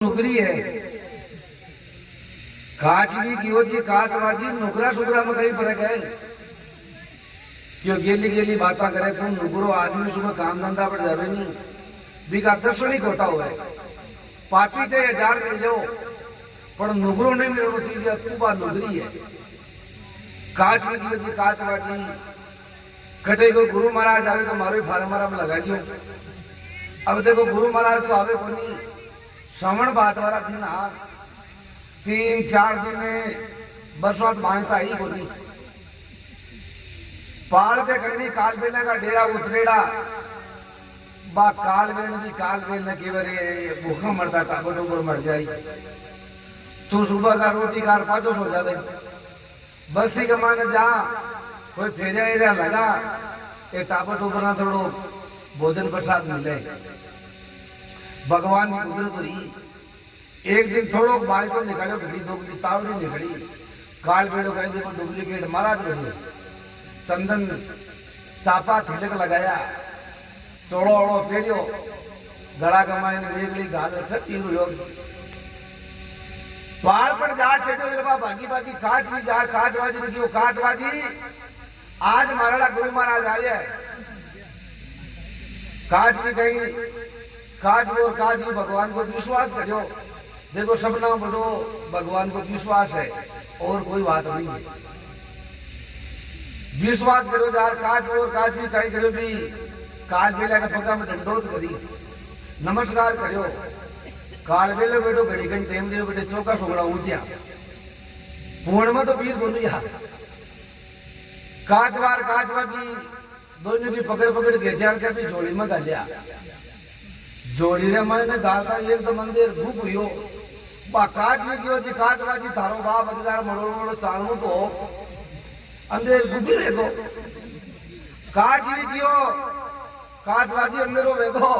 नुकरी है काचवी कियो जी काचवाजी नुकरा शुकरा में कहीं फर्क है। क्यों गेली गेली बाता करे तुम नुकरो आदमी सुबह काम धंधा पर जावे नहीं बीका दर्शन ही खोटा हुआ है। पापी से 1000 मिल जाओ पर नुकरो नहीं मिलना चाहिए। तुबा नुकरी है काचवी कियो जी काचवाजी कटे को गुरु महाराज आवे तो मारो फार्मरा में लगा जो। अब देखो गुरु महाराज तो आवे को नहीं श्रवण बात वाला दिन आ 3-4 दिन बरसात बांधता ही को नहीं पहाड़ के कन्नी कालबेला का डेरा उतरेड़ा बा कालबेल की कालबेल न के बरे भूखा मरता टाबर टूबर मर जाए तू सुबह का रोटी कार पाचो सो जावे बस्ती का मान जा कोई फेरिया एरिया लगा ये टाबर टूबर ना थोड़ो भोजन प्रसाद मिले भगवान की कुदरत हुई। एक दिन थोड़ो बाई तो निकालो घड़ी 2 घड़ी तावड़ी निकली काल बेड़ो कहीं देखो डुप्लीकेट महाराज घड़ी चंदन चापा थिलक लगाया चौड़ो ओड़ो पेरियो गड़ा कमाई ने वेगली गाल रखे पीरू योग पहाड़ पर जा चढ़ो जब भागी भागी काच भी जा काचबाजी ने क्यों काचबाजी आज माराड़ा गुरु महाराज आ रहा है काच भी कहीं काज और काज ही भगवान को विश्वास करो। देखो सबना बड़ो भगवान को विश्वास है और कोई बात नहीं है। विश्वास करो यार काज और काज भी कहीं करो भी काल बेला का पक्का में दंडोत करी नमस्कार करो काल बेले बैठो घड़ी घंटे टाइम दे बेटे चौका सोगड़ा उठिया पूर्ण में तो वीर बोलू यार काजवार काजवा की दोनों की पकड़ पकड़ के ध्यान कर भी जोड़ी में गालिया जोड़ी रे मैंने गालता एक तो मंदिर भूख हुई हो बा काज में क्यों जी काजबाजी थारो बाप अधिकार मड़ोड़ मड़ो चालू तो अंदर गुटी वेगो काज भी क्यों काजबाजी अंदर हो वेगो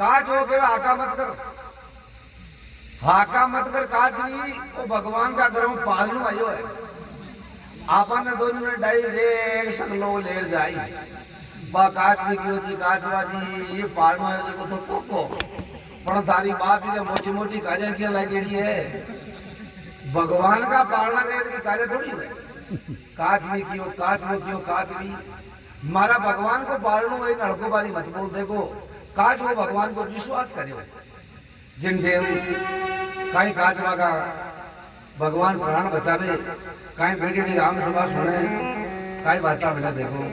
काज हो के हाका मत कर हाका मत कर काज भी वो भगवान का गर्म पालनू आयो है आपने दोनों ने डायरेक्ट सकलो लेर जाई बा काच भी क्यों जी काचवाजी ये पालनो है जो तो सोको पर तारी बाप ये मोटी मोटी कार्य किया लागेड़ी है भगवान का पालना गए की कार्य थोड़ी है काच भी क्यों काच भी मारा भगवान को पालनो है लड़को बारी मत बोल देखो काच वो भगवान को विश्वास करियो जिन देव काई काचवा का भगवान प्राण बचावे काई बेटी नी राम सभा सुने काई बाता बेटा देखो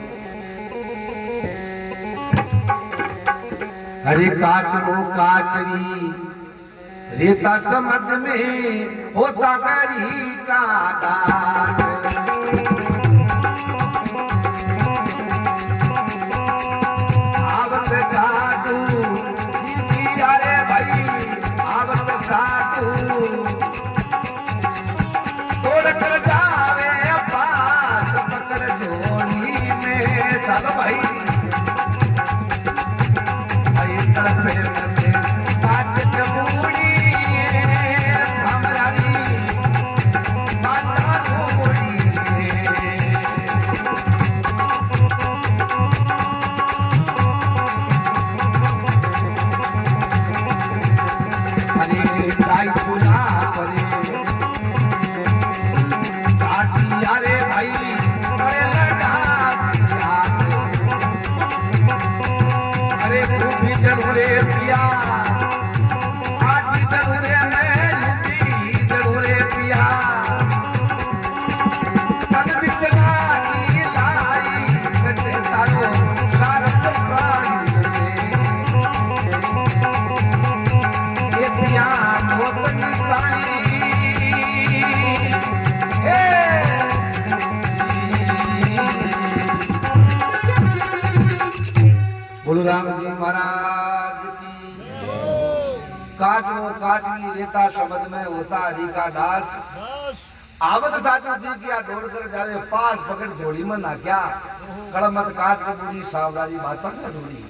अरे काच वो काचवी रेता समद में होता गरी का दास आवत साधु अरे भाई आवत साधु तोड़ कर जावे पास पकड़ जोड़ी में चलो भाई बोलो राम जी महाराज की काच वो काचवी रेता शब्द में होता हरि का दास आवत साधु दी किया दौड़ कर जावे पास पकड़ झोली में ना क्या कड़मत काच का बूढ़ी सावराजी बात ना ढूंढी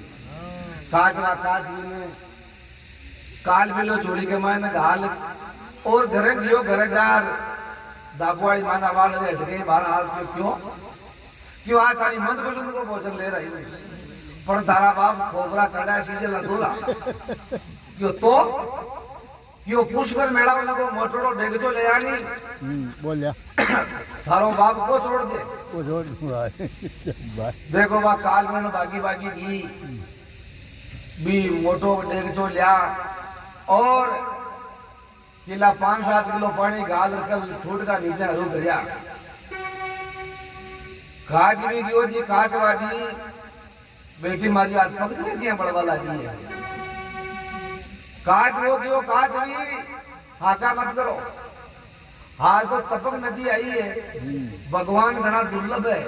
काचवा काचवी ने काल मिलो जोड़ी के मायने घाल और घरे गियो घरे जार दाबुआड़ी माना वाल हट गई बाहर हाल क्यों क्यों आ तारी मनपसंद को भोजन ले रही हूँ पण तारा बाप खोबरा कड़ा सीजे लदोला क्यों तो क्यों पुष्कर मेला वाला को मोटरो डेगसो ले आनी बोलिया थारो बाप को छोड़ दे वो छोड़ दूंगा देखो बा काल में बागी बागी घी भी मोटो डेगसो लिया और किला 5-7 किलो पानी गाल रखल ठूट का नीचे हरू करया काज भी गयो जी काच बाजी बेटी मारी आज पकड़ से दिया बड़वा लागी है काच वो क्यों काच भी हाका मत करो हाल तो तपक नदी आई है भगवान घना दुर्लभ है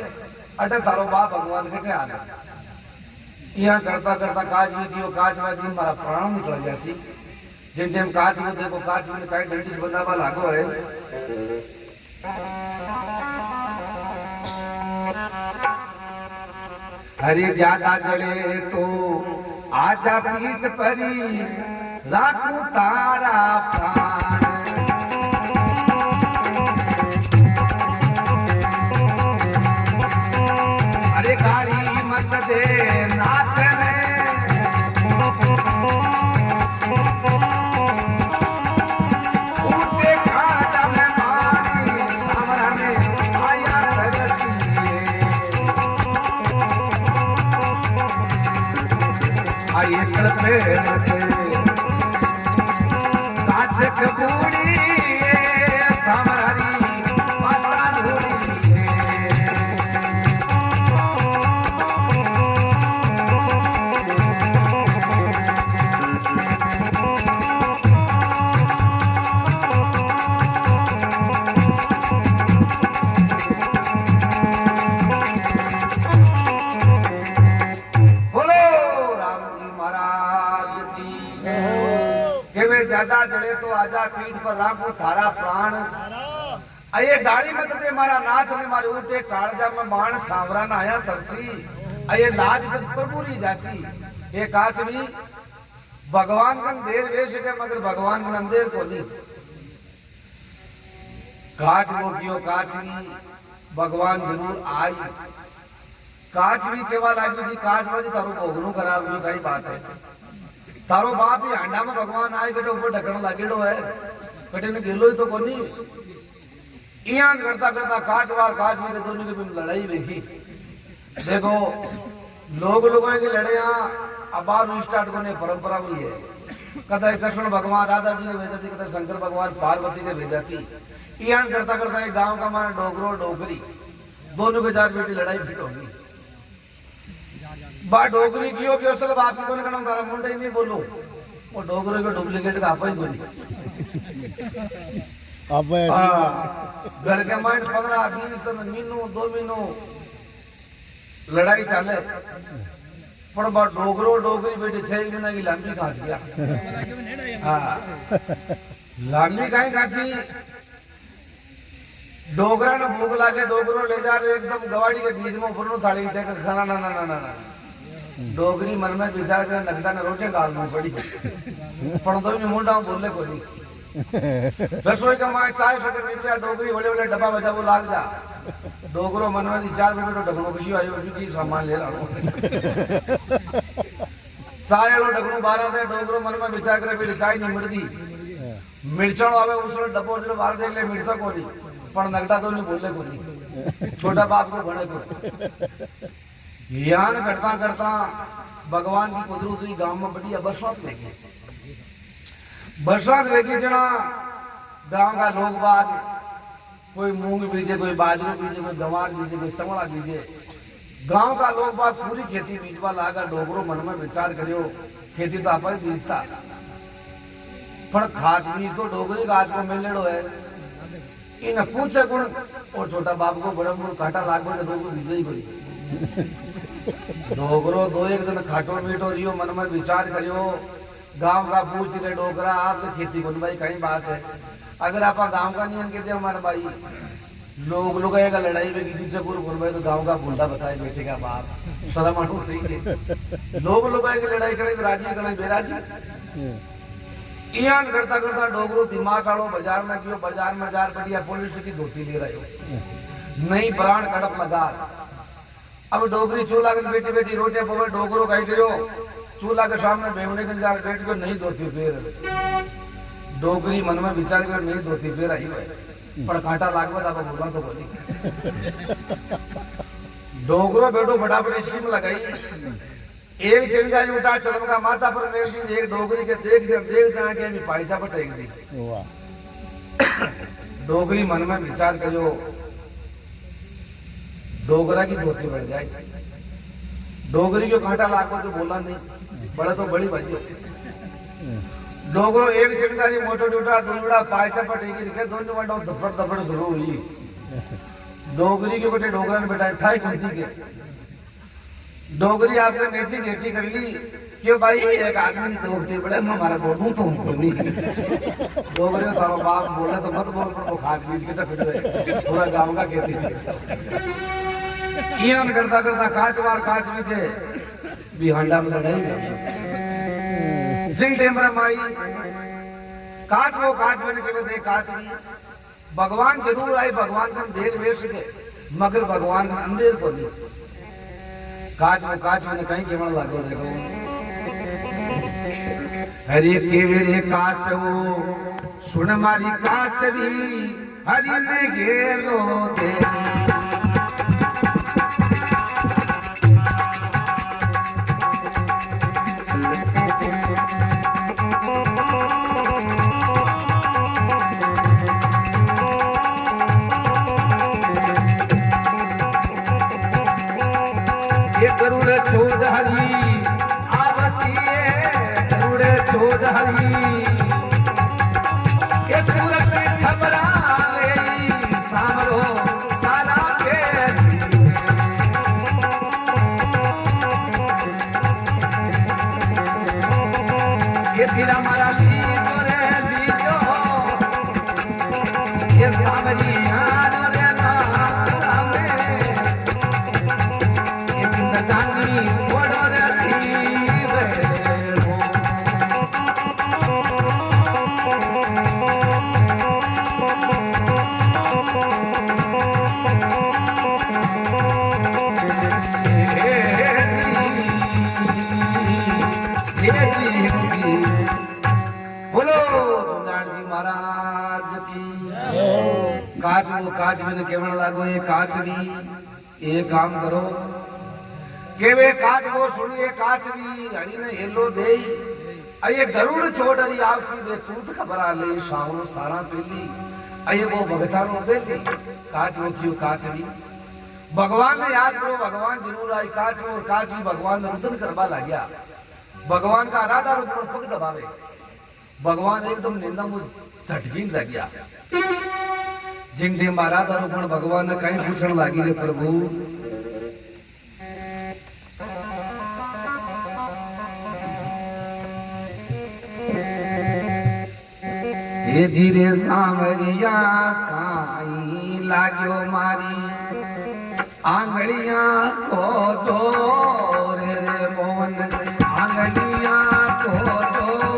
अटे तारो बाप भगवान कटे हाल यहाँ करता करता काच भी क्यों काच बाजी मारा प्राण निकल जैसी जिन टाइम काच वो देखो काच में काई डंडी से बनावा लागो है हरे ज्यादा जड़े तो आजा पीठ परी राखू तारा प्राण अरे गाड़ी मत दे नाथ ने उठे खाजा में मारी सामरा में आया सरसी आइए कलपे काच कपूरी सामरी माता धूरी ज्यादा जड़े तो आजा पीठ पर राखो थारा प्राण अये गाड़ी मत दे मारा नाथ ने मारे उठे कालजा में बाण सांवरा ना आया सरसी अये लाज बस प्रभुरी जासी ये काच भी भगवान कन देर वेश के मगर भगवान कन अंधेर को नहीं काच वो कियो काच भी भगवान जरूर आई काच भी केवा लागू जी काच बाजी तारो भोगनु कराव जो कई बात है तारो बाप ही हांडा में भगवान आए कटे ऊपर ढकन लागेड़ो है कटे ने गेलो ही तो कोनी इयां करता करता काच में के दोनों के बीच लड़ाई देखी देखो लोगों की लड़ाइयां अब स्टार्ट करने परंपरा हुई है कदा कृष्ण भगवान राधा जी के भेजाती कदा शंकर भगवान पार्वती के भेजाती इयां करता करता एक गांव का माना डोगरो डोगरी दोनों के चार बेटी लड़ाई फिट होगी बा डोगरी कियो कि असल बाप की कोने कणो तारा मुंडे नहीं बोलो वो डोगरे के डुप्लीकेट का आपा ही बोली अब घर के माइंड 15-20 महीनों 2 महीनों लड़ाई चले पर बा डोगरो डोगरी बेटी 6 महीना की लंबी कांच गया लंबी काई काची डोगरा ने भूख लागे डोगरो ले जा रहे एकदम गवाड़ी के बीच में ऊपर थाली टेक खाना ना ना ना ना ना डोगरी मन में विचार कर नगड़ा ने रोटी गाल में पड़ी पण तो भी मुंडा बोले को नहीं रसोई का माय चाय शक्कर मिट जा डोगरी बड़े बड़े डब्बा बजा वो लाग जा डोगरो मन में विचार में तो ढकनो किसी आयो की सामान ले रहा चाय लो ढकनो बाहर दे डोगरो मन में विचार करे भी चाय नहीं मिटदी मिर्चण आवे उसरो डब्बो जो बाहर देख ले मिर्चा को नहीं पण नगड़ा तो नहीं बोले को नहीं छोटा बाप को घणे को ज्ञान करता करता भगवान की कुदरत हुई गांव में बढ़िया बरसात लेके जना गांव का लोग बाग कोई मूंग बीजे कोई बाजरू बीजे कोई गंवार बीजे कोई चमड़ा बीजे गांव का लोग बाग पूरी खेती बीजवा लागा डोगरो मन में विचार करियो खेती तो आप ही बीजता पर खाद बीज तो डोगरी का आज को मिलेड़ो है इन पूछे गुण और छोटा बाप को बड़ा मुड़ काटा लागो तो डोगरो बीजे ही कोई डोगरो 2-1 दिन खाटो मीठो रियो मन में विचार करियो गांव का पूछ रहे डोगरा आपके खेती को भाई कहीं बात है अगर आप गांव का नियम कहते हमारे भाई लोग का लड़ाई में किसी से गुरु भाई तो गांव का बुल्ला बताए बेटे का बाप शर्म आना सही है लोग की लड़ाई करे तो राजी करे बेराजी इयान करता करता डोगरो दिमाग आड़ो बाजार में क्यों बाजार में जार बढ़िया पुलिस की धोती ले रहे हो नहीं प्राण कड़प लगा अब डोगरी चूल्हा के बेटी बेटी रोटियां पवे डोगरो कहीं करो चूल्हा के सामने बेवने के जार बैठ को नहीं धोती फिर डोगरी मन में विचार कर नहीं धोती पे रही है पर कांटा लागवत आप बोला तो बोली डोगरो बेटो फटाफट स्कीम लगाई एक चिंगारी उठा चलम का माथा पर मेल दी एक डोगरी के देख के अभी पैसा पर टेक दी डोगरी मन में विचार करो डोगरा की धोती बढ़ जाए डोगरी को कांटा लागो तो बोला नहीं बड़ा तो बड़ी बात डोगरो एक चिंगारी मोटो उठा दुलड़ा पैसा पर टेक दिखे दोनों बड़ा धपड़ धपड़ शुरू हुई डोगरी के बटे डोगरा ने बेटा अठाई कुंती के डोगरी आपने नेची गेटी कर ली क्यों भाई एक आदमी की दोगती बड़े मैं हमारा बोलूं तो हमको नहीं डोगरी को तारो बाप बोले तो मत बोल पर वो खाद बीज के टपट गए पूरा गांव का खेती ईन करता करता काच भी थे बिहांडा में लड़ाई कर सिंह टेमरा माई काच मैंने के दे काच भी भगवान जरूर आए भगवान का देर वेश के मगर भगवान का अंधेर को नहीं काच मैंने कहीं केवल लागो देखो हरे केवरे काच वो सुन मारी काच भी हरि ने गेलो दे काच मैंने केवल लागो ये काच भी ये काम करो के वे काच वो सुनिए काच भी हरि ने हेलो दे अये गरुड़ छोड़ हरी आपसी बे तूत खबर ले शाम सारा पेली अये वो भगता रो बेली काच वो क्यों काच भी भगवान ने याद करो भगवान जरूर आई काच और काच भी भगवान ने रुदन करवा ला गया भगवान का आराधा रूप पर पग दबावे भगवान एकदम निंदा मुझ झटकी लग गया जिंदे मारा दारूपण भगवान ने कहीं पूछण लागी रे प्रभु ये जीरे सांवरिया काई लाग्यो मारी आंगलियां को जोरे रे मोहन आंगलियां को जोरे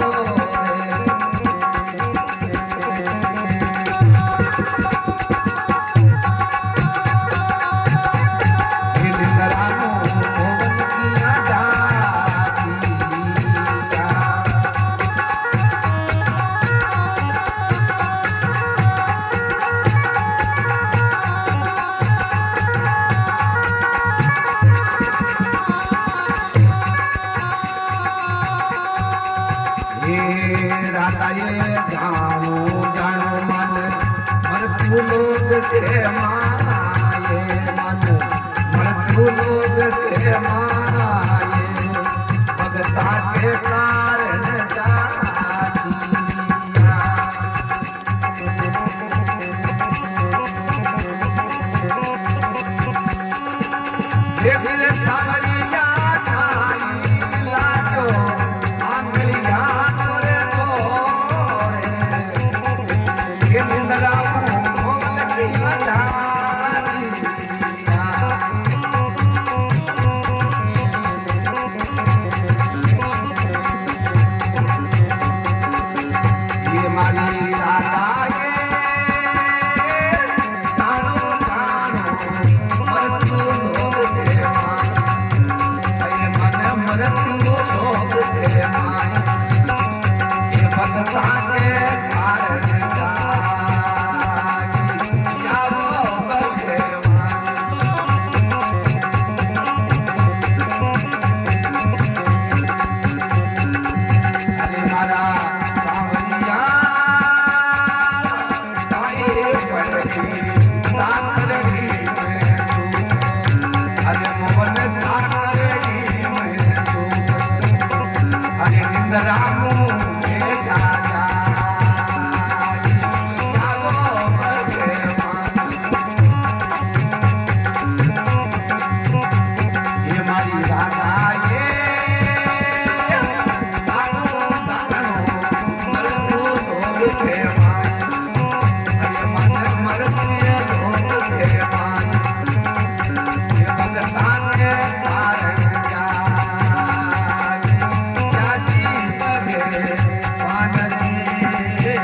के मान अरे मन मरती लोग के मान ये भगतान के कारण जाती भगवान रे।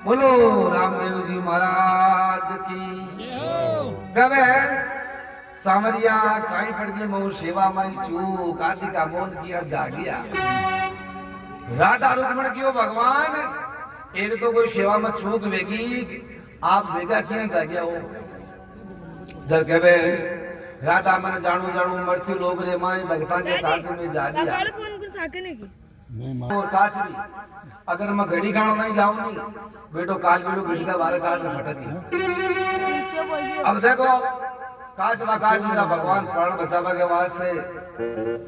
बोलो रामदेव जी महाराज की गवे सामरिया काई पड़ गई मऊ सेवा माई चूक आदि का मौन किया जागिया राधा रुक्मण कियो भगवान एक तो कोई सेवा में चूक वेगी आप वेगा किया जागिया हो जर कहे राधा मन जानू जानू मरती लोग रे माई भगतान के कार्य में जागिया और काच भी अगर मैं घड़ी गाणो नहीं जाऊं नहीं बेटो काल बेटो घड़ी का बारह काट में फटकी अब देखो काच का भगवान प्राण बचावा के वास्ते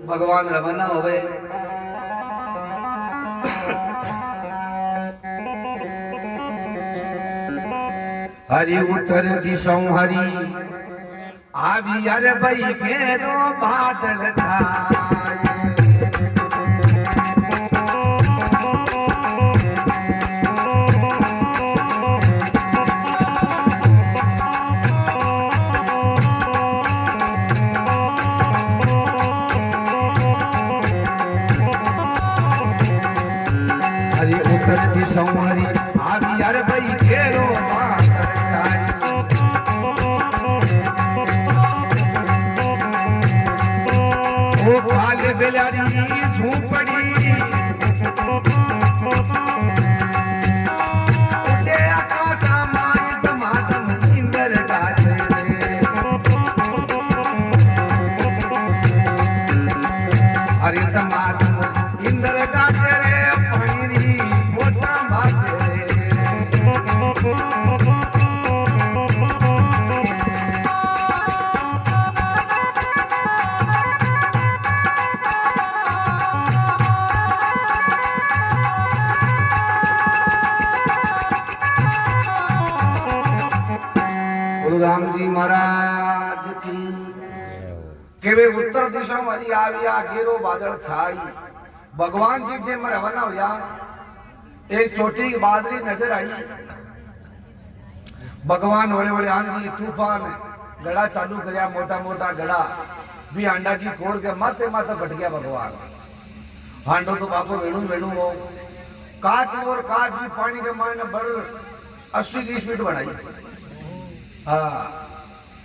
भगवान रवाना होवे हरि उत्तर दिशा हरि आवी अरे भाई घेरो बादल छाए संवरी आवी यार भाई घेरो बादल छाई ओ काले बेलारी झूपड़ी उड़े आकाश माय तमातम इंद्र गाजे अरे तमातम इंद्र गाजे रे पानी राम जी महाराज की केवे उत्तर दिशा मारी आविया घेरो बादल छाई भगवान जी ने मर रवाना हुआ एक छोटी बादली नजर आई भगवान बड़े बड़े आंधी तूफान गड़ा चालू करया मोटा मोटा गड़ा भी हांडा की कोर के माथे माथे फट गया भगवान हांडो तो बाको वेणु वेणु हो काच और काच भी पानी के मायने बड़ 80 की स्पीड बढ़ाई हाँ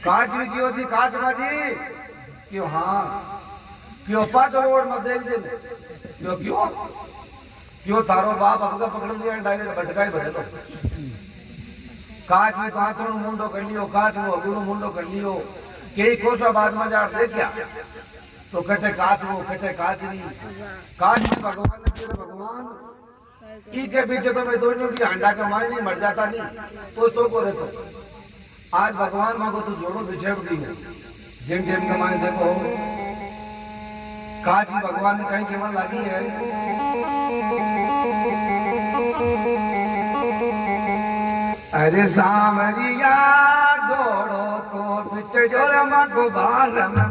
काच भी क्यों जी काच बाजी क्यों हाँ क्यों पांच रोड में देख जे क्यों क्यों क्यों तारो बाप आपका पकड़ दिया डायरेक्ट भटका ही भरे लो काच में तो हाथों मुंडो कर लियो काच वो अगुण मुंडो कर लियो कई कोसा बाद में जाट दे क्या तो कटे काच वो कटे काच नहीं काच में भगवान ने तेरे भगवान ई के पीछे तो मैं दोनों की हांडा का मार नहीं मर जाता नहीं तो सो को रहते आज भगवान मांगो तू जोड़ो बिछेड़ दी हो जिन टाइम का माने देखो काजी भगवान ने कहीं केवल लागी है अरे सामरिया जोड़ो तो बिछड़ो रे मांगो बाल में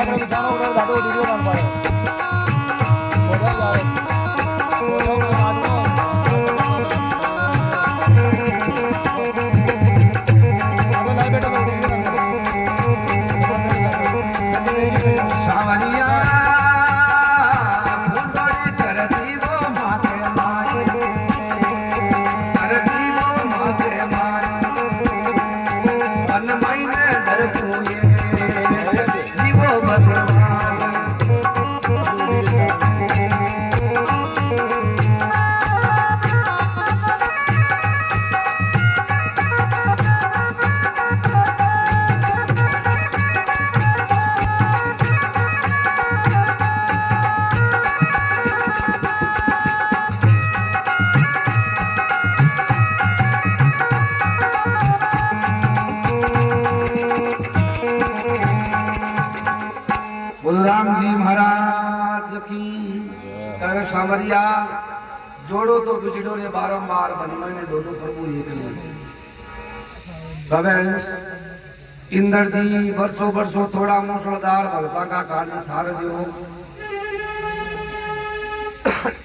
આપણે વિચારો ઉપર દાડો દીધો કામ પાડે બોલા જાવ બોલો કે આજનો આપણે લાગે તો સાવરિયા ફૂંદડી કરતી વો માથે માય કરતી વો માથે માય મન મહિને દરપુએ જીવો બદવાન बलराम जी महाराज की कर सांवरिया जोड़ो तो बिछड़ो रे बारंबार बनमय ने दोनों प्रभु एक ले कवे इंद्र जी बरसों बरसों थोड़ा मूसलधार भक्ता का कार्य सार जो